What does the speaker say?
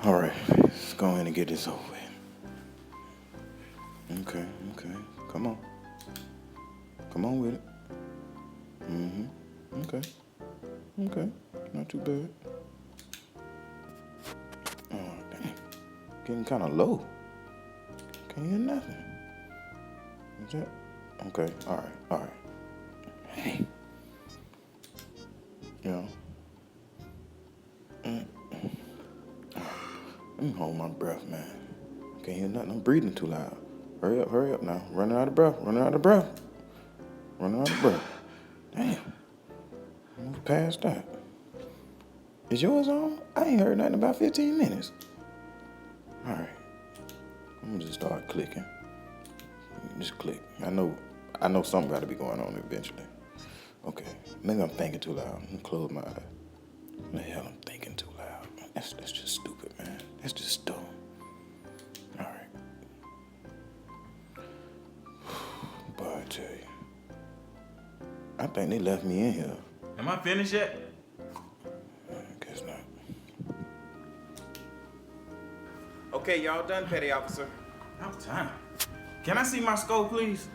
All right, let's go in and get this over with. Okay. Come on. Come on with it. Okay. Not too bad. Oh, dang. Getting kind of low. Can't hear nothing. Is that? Okay. All right. Hey. Yeah. Let me hold my breath, man. Can't hear nothing. I'm breathing too loud. Hurry up now. Running out of breath. Damn. Move past that. Is yours on? I ain't heard nothing about 15 minutes. All right. I'm gonna just start clicking. Just click. I know something got to be going on eventually. Okay. Maybe I'm thinking too loud. I'm gonna close my eyes. What the hell I'm thinking too loud? That's just stupid, man. That's just dumb. All right. Boy, I tell you. I think they left me in here. Am I finished yet? I guess not. Okay, y'all done, petty officer. About time. Can I see my scope, please?